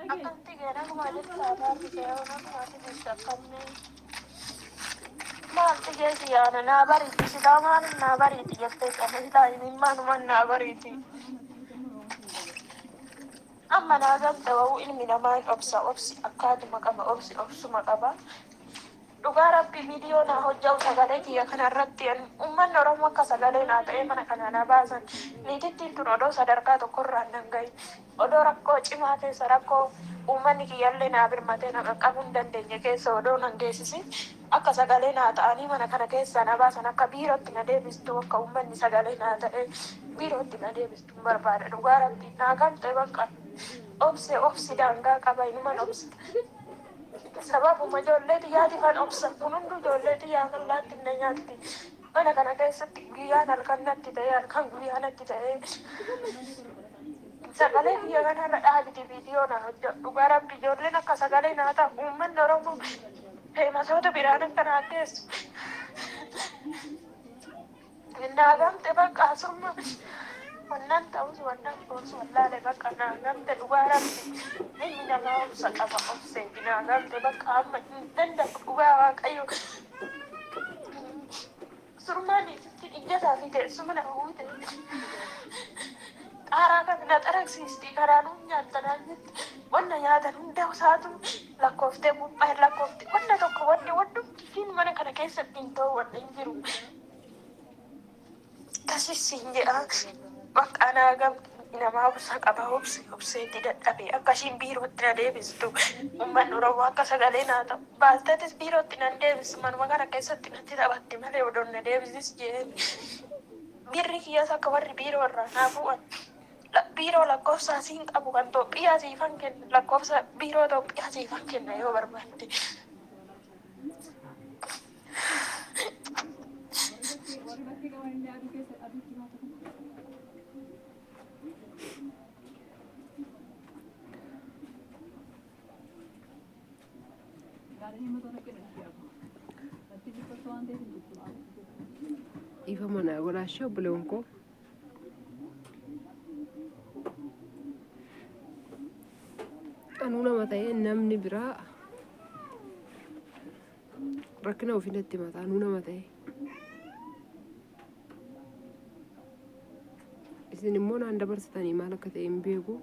Akkanti gara kemarin sabar di jalan masih disahkan nih. Mal tiga sih ya, nabar itu sih daman, nabar itu ya teh karena kita ini man nabar itu. Amma nagar tahu ini minaman opsi akad makaba opsi makaba. Dhugaa rabbi miiliyoona hojjaa sagalee kiyya kanarratti uummanni Oromoo akka sagalee naa ta'ee mana kana na baasan niitittiin tun odoo sadarkaa tokkorraan nan gahi odoo rakkoo cimaa keessa rakkoo uummanni kiyyallee naa birmatee na qaqqabuu hin dandeenye keessa odoo nan geessisin akka sagalee naa ta'anii mana kana keessaa na baasan akka biirootti na deebistu akka uummanni sagalee naa ta'ee biirootti na deebistu barbaada dhugaa rabbi naa kan ta'e bakka obsi daangaa qaba inuman obsi. Sababuma ijoolleeti yaadi kan obsan kun hundi ijoolleeti yaakan laatti na nyaatti. Mana kana keessatti guyyaan halkan natti ta'e halkan guyyaa natti ta'e. Sagalee biyya kanarra dhaabiti viidiyoo na hojjedhu. Dhugaa rabbi ijoolleen akka sagalee naa ta'u uummanni Oromoo feemasoota biraan akka naa geessu. Naagamte bakka asuma. Wannan ta'us wannan ta'us wallaale bakka naagamte dhugaa rabbi. Inni namaa obsa qaba obsee naagamte bakka amma hin danda'u dhugaa waaqayyo. Surmaanii ijjataa fi teessuma nama uwwite. Qaaraa kan na xaraksiisti karaanuu nyaattanaan jetti. Wanna nyaatan hunda isaatu lakkooftee buuphaa lakkoofte. Wanna tokko wanni mana kana keessatti hin ta'u wanna hin jiru. Kasisiin jedhaa bakka naagamte. Nama obsa qaba obseetti dadhabee akkasiin biirootti na deebistu uummanni Oromoo akka sagalee naa ta'u baasteetis biirootti nan deebisu manuma kana keessatti natti taphatti malee odoon na deebisis jeen birri kiyyaas akka warri biiroo irraa naa bu'an biiroo lakkoofsaa siin qabu kan Itoophiyaa siifan kenna lakkoofsa biiroo Itoophiyaa siifan kenna yoo barbaadde. Ifa mana godhashee obboleewwan koo anuu nama ta'ee namni biraa rakkina ofiitti himata anuu nama ta'ee isin immoo naan dabarsitanii maal akka ta'e hin beeku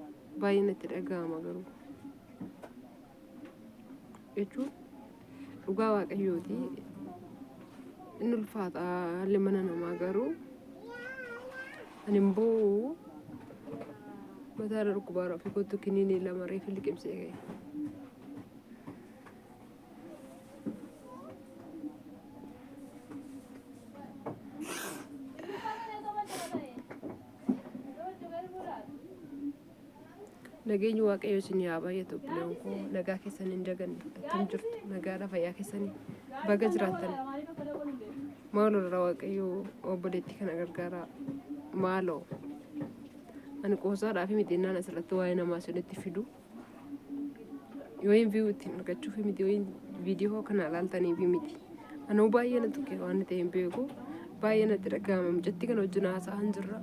baay'ee natti dhaga'ama garuu jechuun dhugaa waaqayyooti inni ulfaata haalli mana namaa garuu ani immoo mataa dhukkubaara ofii kottu kiniinii lama reefi liqimsee ga'e. Nageenyi waaqayyo isin yaa baay'atu obboleewwan koo nagaa keessan hin daganne akkam jirtu nagaadha fayyaa keessanii baga jiraattan maaloo irraa waaqayyo obboleettii kana gargaara maaloo ani qoosaadhaa fi mixinnaan asirratti waa'ee namaa isinitti fidu yoo hin viiyuu ittiin argachuuf miti yoo hin viidiyoo kana ilaaltanii fi miti anuu baay'ee na tuqe waan ta'e hin beeku baay'ee natti dhagahama mucattii kana wajjin haasa'an jirra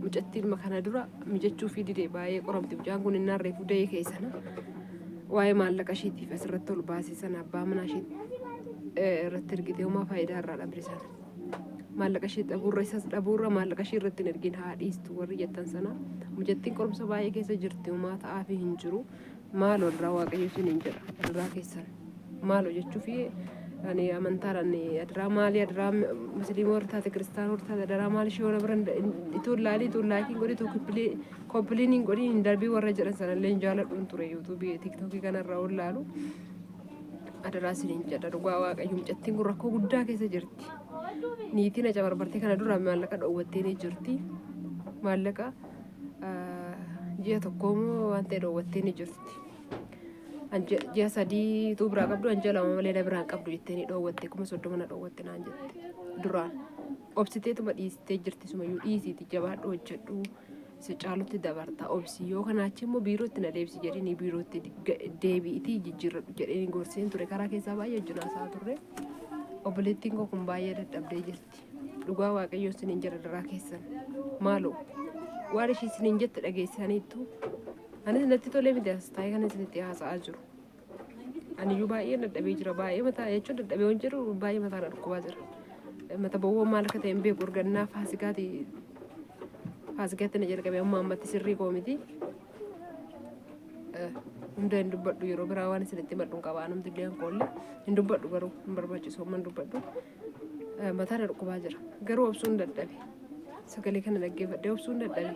mucattii ilma kana dura mijachuu fi didee baay'ee qoramti mucaan kun innaan reefu da'ee keessana waa'ee maallaqa isheetiif asirratti ol baasisan abbaa manaa ishee irratti ergite homaa faayidaa irraa dhabde sana maallaqa ishee dhabuurra isas dhabuurra maallaqa ishee irratti hin ergin haa dhiistu warri jettan sana mucattiin qorumsa baay'ee keessa jirti homaa ta'aa fi hin jiru maaloo irraa waaqayyo isin hin jedha irraa keessan maaloo jechuu fi ani amantaadhaan adiraa maalii adiraa musliima hortaate kiristaana hortaate adiraa maalii ishee warra biran ituun laakiin godhitu kompiiliiniin godhiin hin darbii warra jedhan sanallee hin jaaladhuun ture yuutuubii tiktookii kanarraa ol laalu adiraa isiniin jedha dhugaa waaqayyo mucattiin kun rakkoo guddaa keessa jirti niitiin aca barbartee kana dura maallaqa dhoowwattee ni jirti maallaqa ji'a tokkoomoo waan ta'e dhoowwattee ni jirti. Ji'a sadii tuu biraa qabdu anja lama malee na biraan qabdu jettee ni dhoowwatte kuma 30 na dhoowwatte naan jette duraan obsiteetuma dhiistee jirti sumayyuu dhiisiiti jabaadhu hojjedhu si caalutti dabarta obsi yoo kanaachi immoo biirootti na deebisi jedhanii biirootti deebi'itii jijjiirradhu jedhanii gorseen ture karaa keessaa baay'ee hojjun haasaa turre obboleettiin koo kun baay'ee dadhabdee jirti dhugaa waaqayyo isiniin jira daraa keessan maaloo waan ishii isiniin jette dhageessaniittu Anis natti tolee miti as taa'ee kan isinitti haasa'aa jiru. Ani iyyuu baay'ee dadhabee jira. Baay'ee mataa jechuun dadhabee waan jiru baay'ee mataa dhukkubaa jira. Mata bawwaan maal akka ta'e hin beeku urgannaa faasikaatti na jalqabee amma ammatti sirrii koo miti. Hunda hin dubbadhu yeroo biraa waan isinitti himadhu hin qabaa namti illee hankoollee hin dubbadhu garuu hin barbaachisu amma hin dubbadhu. Mataan dhukkubaa jira. Garuu obsuun dadhabe. Sagalee kana dhaggeeffadhee obsuun dadhabe.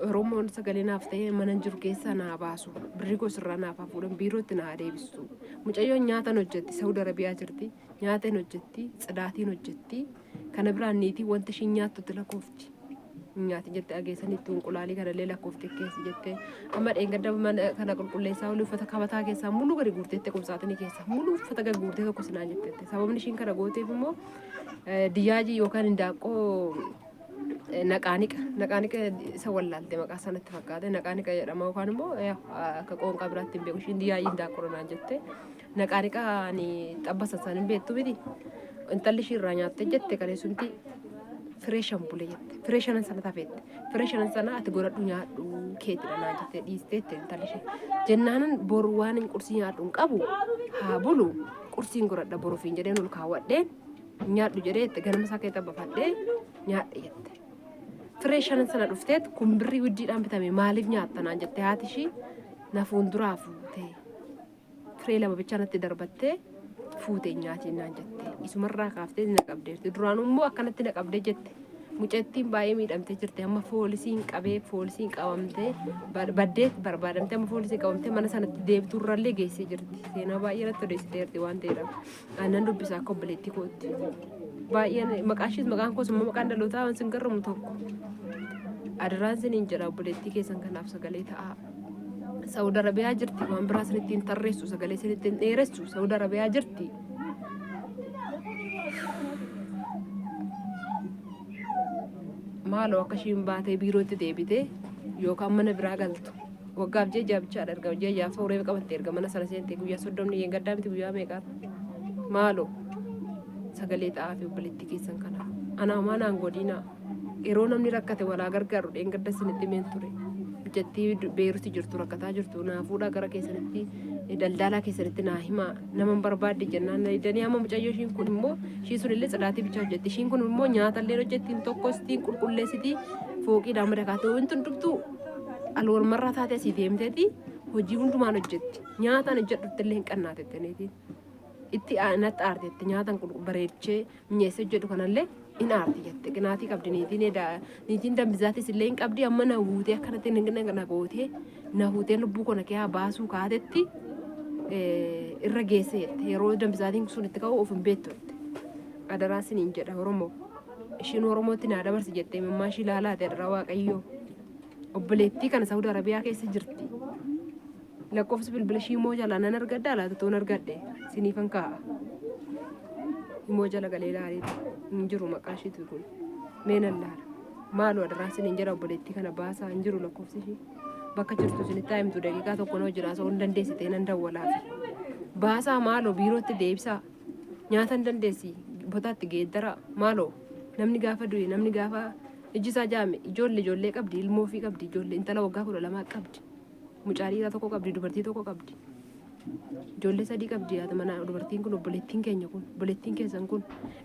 Oromoon sagalee naaf ta'ee mana jiru keessaa naa baasu. Birrii gosirraa naaf hafuudhaan biirootti naa deebistu. Mucayyoon nyaata hin hojjetti. Saudi Arabiyaa jirti. Nyaata hin hojjetti. Tsidaatiin hojjetti. Kana biraan niitii wanta ishiin nyaattutti lakkoofti. Nyaati jettee ageessanitti unqulaalii kanallee lakkoofte keessa jettee amma dheengadda mana kana qulqulleessaa olii uffata kabataa keessaa muluu gadi guurteette qubsaatinii keessaa muluu uffata gadi guurtee tokko sinaan jettette sababni ishiin kana gooteef immoo diyaajii yookaan hindaaqqoo naqaanika isa wallaalte maqaa sanatti fakkaate naqaanika jedhama yookaan immoo akka qoonqaa biraatti hin beeku ishiin diyaajii hindaaqqoo naan jette naqaanika xabbasa san hin beektu miti intalli ishii irraa nyaatte jette kaleessumti fireeshan bule jette fireeshanan sana tafeette fireeshanan sana ati godhadhu nyaadhu keetidha naa jette dhiisteette intalli ishee jennaanan boru waan hin qursii nyaadhu hin qabu haa bulu qursiin godhadha boruufiin jedheen ol kaawwadheen nyaadhu jedheette ganama isaa keessa baafadhee nyaadhe jette fireeshanan sana dhufteet kun birrii widdiidhaan bitame maaliif nyaatta naan jette haati ishii na fuulduraa fuutee firee lama bichaa natti darbattee fuutee nyaatiin naan jette isumarraa kaaftee na qabdeerti duraan immoo akkanatti na qabdee jette mucattiin baay'ee miidhamtee jirti amma foolisiin qabamtee baddeet barbaadamtee amma foolisiin qabamtee mana sanatti deebituurrallee geessee jirti seenaa baay'ee natti odeessiteerti waan ta'eedhaaf aannan dubbisaa akka obboleettii kootti baay'een maqaan koos immoo maqaan dhalootaa waan sin garramu tokko adaraan siniin jedha obboleettii keessan kanaaf sagalee ta'aa. Saudi Arabiyaa jirti waan biraa sinitti hin tarreessu sagalee sinitti hin dheeressu Saudi Arabiyaa jirti. Maaloo akka ishiin baatee biirootti deebitee yookaan mana biraa galtu waggaaf jeejaa bichaadha erga jeejaa sooree qabattee erga mana sana seentee guyyaa 30 yeen gaddaa miti guyyaa meeqaa maaloo sagalee ta'aa fi obboleettii keessan kana anaa maanaan godina yeroo namni rakkate walaa gargaaru dheengadda sinitti meen ture. Jettii beerutti jirtu rakkataa jirtu naafuudha gara keessanitti daldalaa keessanitti naa himaa nama barbaadde jennaan danii amma mucayyoo ishiin kun immoo ishii sunillee tsidaatii bichaa hojjetti ishiin kun immoo nyaatallee hojjettiin tokkostiin qulqulleessitii fooqiidhaan madakaatee wanti hundumtuu alwalmarraa taate asii deemteeti hojii hundumaan hojjetti nyaataan hojjedhuttillee hin qannaatettaniitiin itti natti aartetti nyaataan bareechee mi'eessee hojjedhu kanallee in aarti jette qinaatii qabdi niitiin dambizaatis illee hin qabdi amma na huutee akkanatti na gootee na huutee lubbuu kona kee baasuu kaatetti irra geesse jette yeroo dambizaatiin sun itti ka'u of hin beektu adaraa siniin jedha Oromoo ishiin Oromootti naa dabarsi jettee mammaa ishii ilaalaate adaraa Waaqayyoo obboleettii kana Saudi Arabiyaa keessa jirti lakkoofsa bilbila ishii immoo jalaa nan argadda laata toon argadde siniifan kaa'a. Immoo jala galee ilaaleeti hin jiru maqaa ishiitu kun meenan laala maaloo adaraa siniin jedha obboleettii kana baasaa hin jiru lakkoofsi ishii bakka jirtu sinitti himtu daqiiqaa tokko na hojii osoo hin dandeessitee nan dawwalaafi baasaa maaloo biirootti deebisaa nyaata hin dandeessi botaatti geeddara maaloo namni gaafa du'e namni gaafa iji isaa jaame ijoollee qabdi ilmoo ofii qabdi ijoollee intala waggaa 12 qabdi mucaa dhiiraa tokko qabdi dubartii tokko qabdi. Ijoollee 3 qabdi yaada mana dubartiin kun obboleettiin keenya kun obboleettiin keessan kun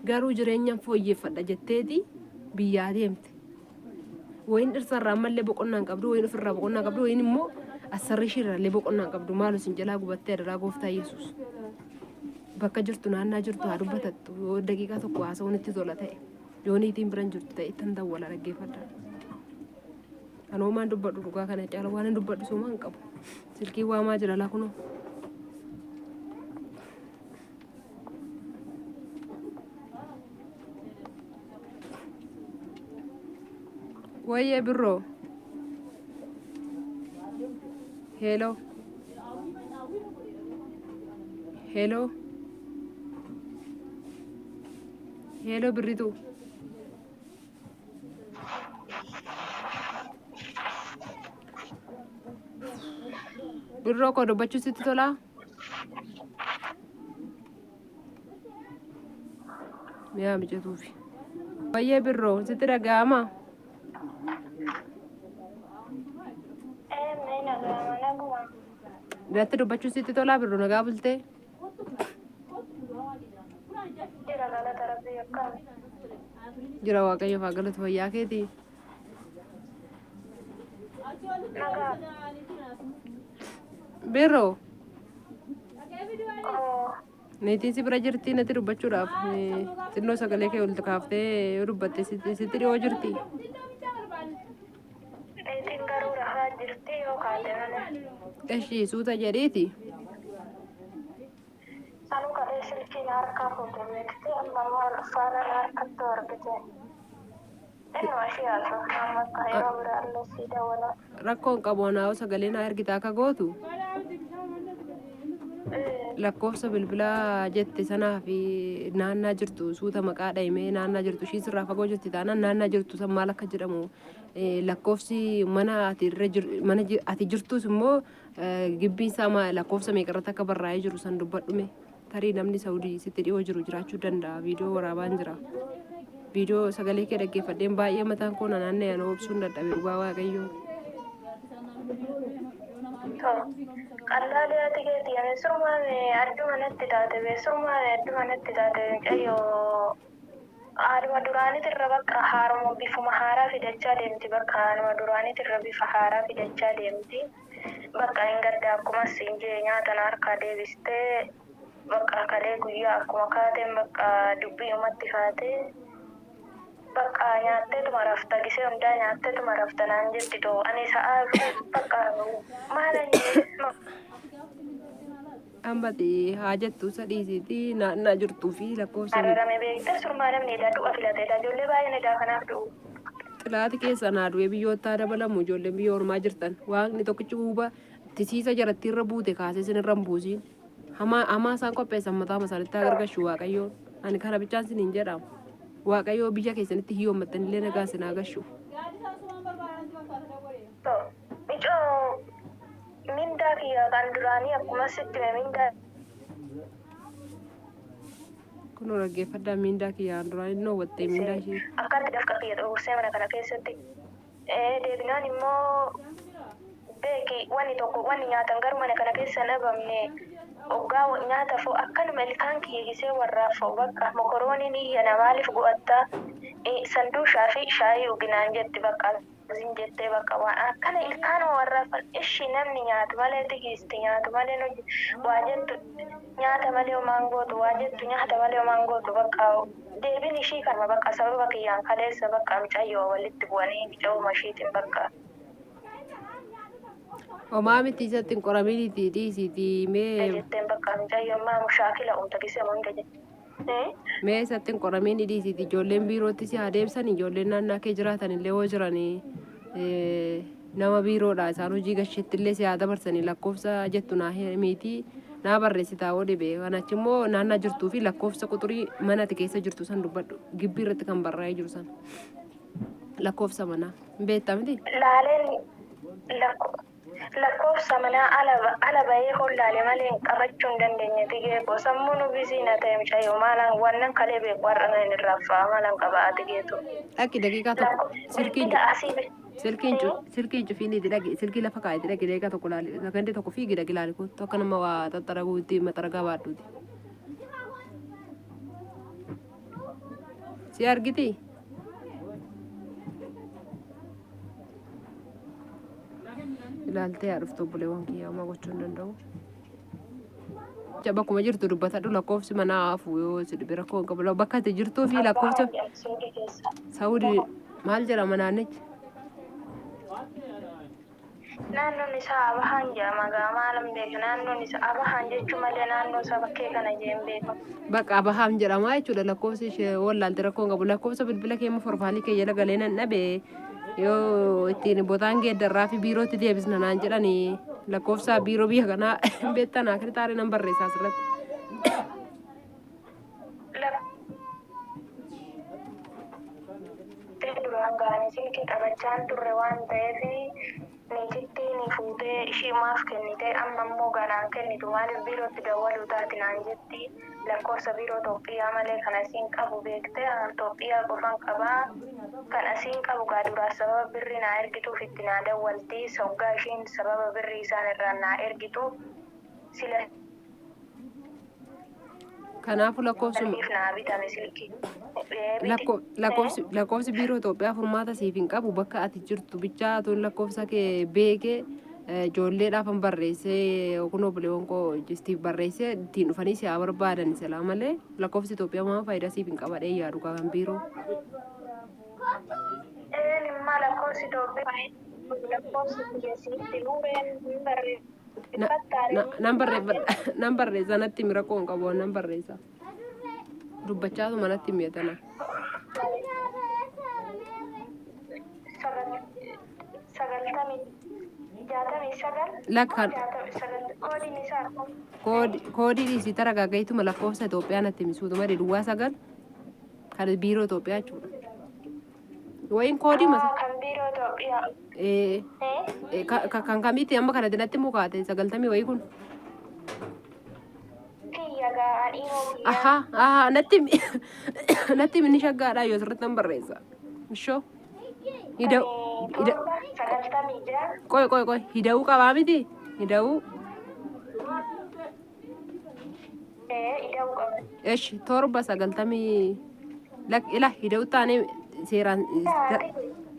garuu jireenyaan fooyyeffadha jetteeti biyyaa deemte. Wayin dhirsarraa ammallee boqonnaan qabdu wayin ofirraa boqonnaa qabdu wayin immoo asarri ishiirraallee boqonnaan qabdu maaloo sin jalaa gubattee adaraa gooftaa Yesuus. Bakka jirtu naannaa jirtu haa dubbatattu yoo daqiiqaa tokko haasa'uun itti tola ta'e yoo niitiin biran jirtu ta'e ittan dawwala dhaggeeffadha. Anoomaan dubbadhu dhugaa kana caala waan hin dubbadhu soomaan qabu silkii waamaa jira laa kunoo. Waye bro. Hello. Hello. Hello Biritu. Bro kau dubbachuu sitti tola? Mi'a mijatuufi. Waye bro sitti dhaga'ama? Irratti dubbachuu sitti tolaa birru nagaa bultee. Jira waaqayyo faa galatu fayyaa keetii. Birroo. Niitiin si bira jirti natti dubbachuudhaaf xinnoo sagalee kee ol kaaftee yoo dubbatte sitti dhiyoo jirti. Ishii suuta jedhiiti. Rakkoon qabu naa'u sagalee naa ergitaa akka gootu. Lakkoofsa bilbilaa jette sanaa fi naannaa jirtu suuta maqaa dhahimee naannaa jirtu ishii sirraa fagoo jirti taanaan naannaa jirtu san maal akka jedhamu lakkoofsi mana ati jirtus immoo gibbiin isaa lakkoofsa meeqarratti akka barraa'ee jiru san dubbadhume tarii namni Saawudii sitti dhiyoo jiru jiraachuu danda'a viidiyoo waraabaan jira viidiyoo sagalee kee dhaggeeffadheen baay'ee mataan koo naanna'ee ana obsuun dadhabe dhugaa waaqayyoo. Allaalee ati keetii ani surmaan adduma natti taate surmaan adduma natti taate mucayyoo haaluma duraanitirra bakka haaruma bifuma haaraa fidachaa deemti bakka haaluma duraanitirra bifa haaraa fidachaa deemti bakka hin gadda akkuma siin jee nyaatan harkaa deebistee bakka kalee guyyaa akkuma kaateen bakka dubbii umatti kaatee bakka nyaatteetuma rafta gisee hundaa nyaatteetuma rafta naan jetti too ani sa'aa bakka maalan jee Ambati hajattu sadhiisiiti naannaa jirtuu fi lakkoofsa. Argame beekte surmaa namni du'a filateedha ijoollee baay'een edaa kanaaf du'u. Xilaati keessa naadu'ee biyyoottaa dabalamu ijoolleen biyya ormaa jirtan waaqni tokkichi huuba tisiisa jaratti irra buute kaasee sinirra hin buusiin hamaa isaan qopheessan mataa isaanitti agargashu waaqayyoon ani kana bichaan siniin jedhamu waaqayyoo biyya keessanitti hiyyoommattanillee nagaa sin agashu. Mindaa kiyya kan duraanii akkuma sitti mindaa. Kun dhaggeeffadhaa mindaa kiyya duraanii dhoowwattee mindaa ishee. Akkatti dafqa kiyya dhoowwursee mana kana keessatti. Deebinaan immoo beeki wanni nyaatan garuu mana kana keessa dhabamne hoggaa nyaata foo akkanuma ilkaan kiyya gisee warraaf foo bakka mokorooniin iyya maaliif go'attaa sanduushaa fi shaayii uginaan jetti bakka. Zin jettee bakka waan akkana ilkaan warraafan ishi namni nyaatu malee tigiisti nyaatu malee waa jettu nyaata malee homaan gootu waa jettu nyaata malee homaan gootu bakka deebiin ishii kanuma bakka sababa kiyyaan kaleessa bakka mucayyoo walitti bu'anii mucayyoo ishiitiin bakka. Homaa miti isatti hin qoramiiniiti dhiisiiti mee. Jetteen bakka mucayyoo maa mushaakila umta gisee hunda jette. Mee isatti hin qoramiini dhiisiiti ijoolleen biirootti si adeemsan ijoolleen naannaa kee jiraatan illee hoo jiranii nama biiroodha isaan hojii gasheetti illee si haa dabarsanii lakkoofsa jettu naa himiitii naa barreessitaa hoo dhibee kan achi immoo naannaa jirtuu fi lakkoofsa quxurii mana ati keessa jirtu san dubbadhu gibbii irratti kan barraa'ee jiru san lakkoofsa manaa beektaa miti. Laaleen lakkoofsa manaa ala bahee hollaalee malee qabachuu hin dandeenye tigeeko sammuu nu bisiina ta'e mucayyoo maalaan wannan kalee beeku har'ana hin irraafaa maalaan qabaa tigeetu. Dhaqi daqiiqaa tokko silkiin cufiiniiti dhaqi silkii lafa kaa'eeti dhaqi daqiiqaa tokko laali sagandee tokko fiigi dhaqi laali kun tokko nama waa xaxxaraguutti maxaragaa baadhuuti. Si argiti? Ilaaltee haa dhuftu obboleewwan kiyyaa homaa gochuu hin danda'u. Bakkuma jirtu dubbatadhu lakkoofsi manaa hafu yoo si dhibe rakkoo hin qabu bakka ati jirtuu fi lakkoofsa Saawudii maal jedhama naannichi? Naannoon isaa Abahaan jedhama maalan beeka naannoon isaa Abahaan jechuun malee naannoo isaa bakkee kana jeen beekamu. Bakka Abahaan jedhama jechuudha lakkoofsi ishee wallaalte rakkoo hin qabu lakkoofsa bilbila kee immoo forfaalii kee jala galee nan dhabee. Yoo ittiin botaan geeddarraa fi biirootti deebisna naan jedhanii lakkoofsa biiroo biyya kanaa beektanaa kiritaaree nan barreessaa asirratti. Duraan gaanii silkii qabachaan turre waan ta'eef niititti ni fuutee ishii maaf kennite amma immoo ganaan kennitu maaliif biirootti dawwaluu taati naan jetti lakkoofsa biiroo Itoophiyaa malee kana siin qabu beekte Itoophiyaa qofan qabaa. kan asiin qabu gaadura sababa birri naa ergituuf itti naa dawwaltii soggaa ishiin sababa birri isaan irraa naa ergitu sila Kanaafuu lakkoofsuma saniif naa bitame silkii. lakkoofsi biiroo Itoophiyaa furmaata siif hin qabu bakka ati jirtu bichaa tun lakkoofsa kee beekee ijoolleedhaaf hin barreessee kun obboleewwan koo jistiif barreessee ittiin dhufanii si'aa barbaadan silaa malee lakkoofsi Itoophiyaa maa faayidaa siif hin qabadhee yaadu kan biiroo. Nimma lakkoofsi Itoophiyaa lakkoofsi biyya sitti luureen hin barreessu. Nan barreessa natti mira koon qabu nan barreessa. Dubbachaatu manatti mi'atana. Lakkaan koodii dhiisii tara gaagayituma lakkoofsa Itoophiyaa natti misuutu malee duwwaa 9 kan biiroo Itoophiyaa jechuudha. Wayin koodii masa. Kan biiroo Itoophiyaa. Kan kamitti amma kanatti natti mukaate 90 wayii kun. Aha natti minni shaggaadha yoo sirriitti nan barreessa. Ishoo qoy hida'uu qabaa miti hida'uu. Esh 790 ila hida'uu taanee seeraan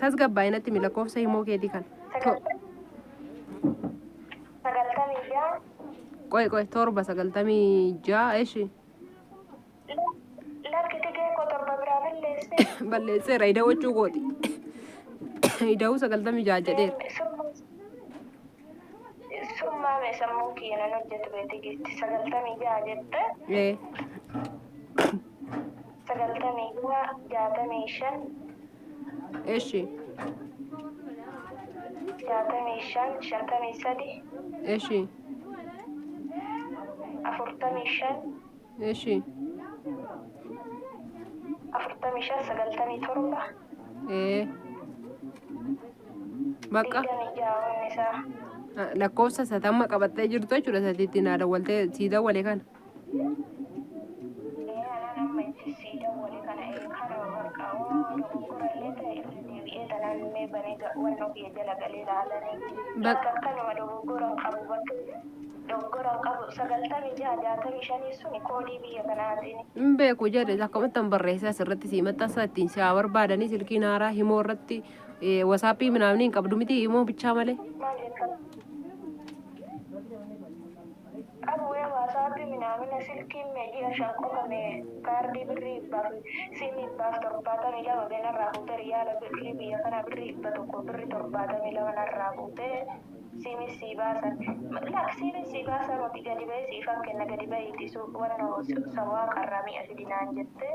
tasgabbaa'inatti mi lakkoofsa himoo keetii kan. Qoy 796 eshi. Balleesseera hida'uu jechuu kooti. Hida'uu 96 jedheera. Summaame sammuu kiyya nan hojjetu beetikis 96 jette. 65 eshi. 65 53 eshi. 45 eshi. 45 97 bakka lakkoofsa satamma qabattee jirtu jechuudha sadiitti naa dawwaltee sii dawwale kana. Beeku jedhe akkamitti barreessaa asirratti sii maxxansa ittiin si'aa barbaadanii silkii naaraa himoo irratti wasaappii minaamni hin qabdu miti himoo bichaa malee. Wasaappii minaamina silkiin meeji'a shan qofame kaardii birrii baaf simii baaf 72 beenarraa fuutee riyaala birrii biyya kana birrii 100 birrii 72 narraa fuutee simii sii baasan simii sii baasan oti gadi ba'ee siifan kenna gadi ba'iiti waan sabaa qarramii asidi naan jette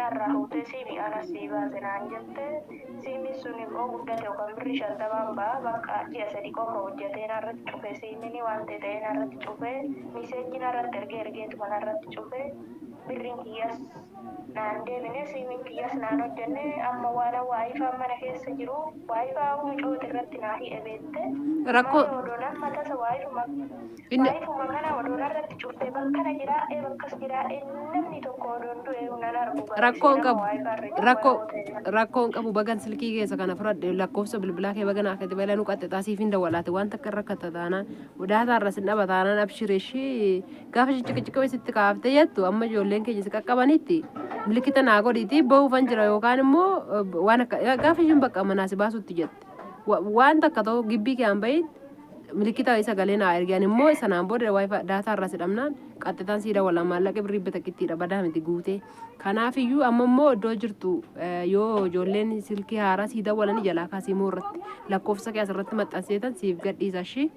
narraa fuutee simii anas sii baase naan jette simii sun immoo guddate yookaan birrii 50 ba'a bakka ji'a 3 qofa hojjetee narratti cufe simii waan ta'e narratti cufe miseejii narratti ergeetu kanarratti cufe birriin kiyyas naan deemine simiin kiyyas naan hojjenne amma waan waayifaa mana keessa jiru waayifaa mucooti irratti naa hidhe beette rakkoo odoonaan matasa waayifuma kana odoon irratti cuftee bakkana jiraa'ee bakkas jiraa'ee namni tokko odoon du'e nan argu rakkoon qabu bagan silkii keessa kana fudhadhe lakkoofsa bilbilaa kee bagan akka dibala nu qaxxe taasiif hin dawwalaate waan takka rakkata taanaan udaataa irra sin dhaba taanaan abshireeshii gaafa ciccicciqee sitti kaaftee jettu amma ijoolleen keenya si qaqqabanitti milikita naa godhiiti bahuufan jira yookaan immoo waan akka gaafa ishiin bakka manaa si baasutti jette waan takka ta'u gibbii kee hanbayin milikita sagalee naa ergaan immoo sanaan booda waayifaa daataa irraa sidhamnaan qaxxitaan sii dawwala maallaqa birrii bitakittiidha badaa miti guutee kanaafiyyuu amma immoo iddoo jirtu yoo ijoolleen silkii haaraa sii dawwalanii jalaa kaasii immoo irratti lakkoofsa kee asirratti maxxanseetan siif gadhiisa ishii.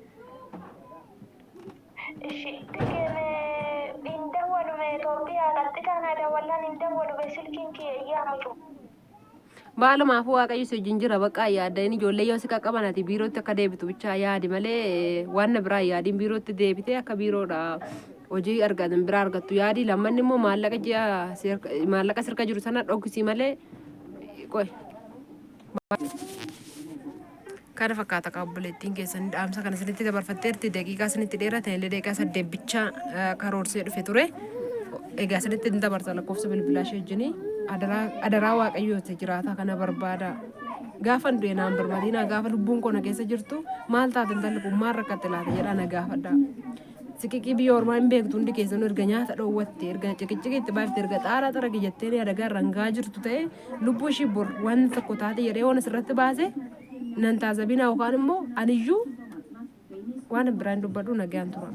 Baalumaafuu waaqayyo si wajjin jira bakka yaaddan ijoollee yoo si qaqqaban ati biirootti akka deebitu bichaa yaadi malee waan biraa yaadiin biirootti deebitee akka biiroodha hojii argatan biraa argattu yaadi lammanni immoo maallaqa sirka jiru sana dhoksii malee qoy. Kana fakkaata qaabbileettiin keessan dhaamsa kana sinitti dabarfatteerti daqiiqaa sinitti dheerate illee daqiiqaa 8 bichaa karoorsee dhufe ture. Egaa sinitti dabarsa lakkoofsa bilbilaa ishee wajjinii. adaraa waaqayyoo isa jiraata kana barbaada. Gaafa du'e naan barbaadina gaafa lubbuun koo na keessa jirtu maal taate intalli kun maal rakkatte laata jedhaa na gaafadha. Siqiqii biyya ormaa hin beektu hundi keessan erga nyaata dhoowwatte erga ciqicciki itti baafte erga xaaraa xara kiyyattee adagaa rangaa jirtu ta'e lubbuu ishii bor waan tokko taate jedhee waan asirratti baase nan taasabina yookaan immoo aniyyuu waan biraan dubbadhu nagaan tura.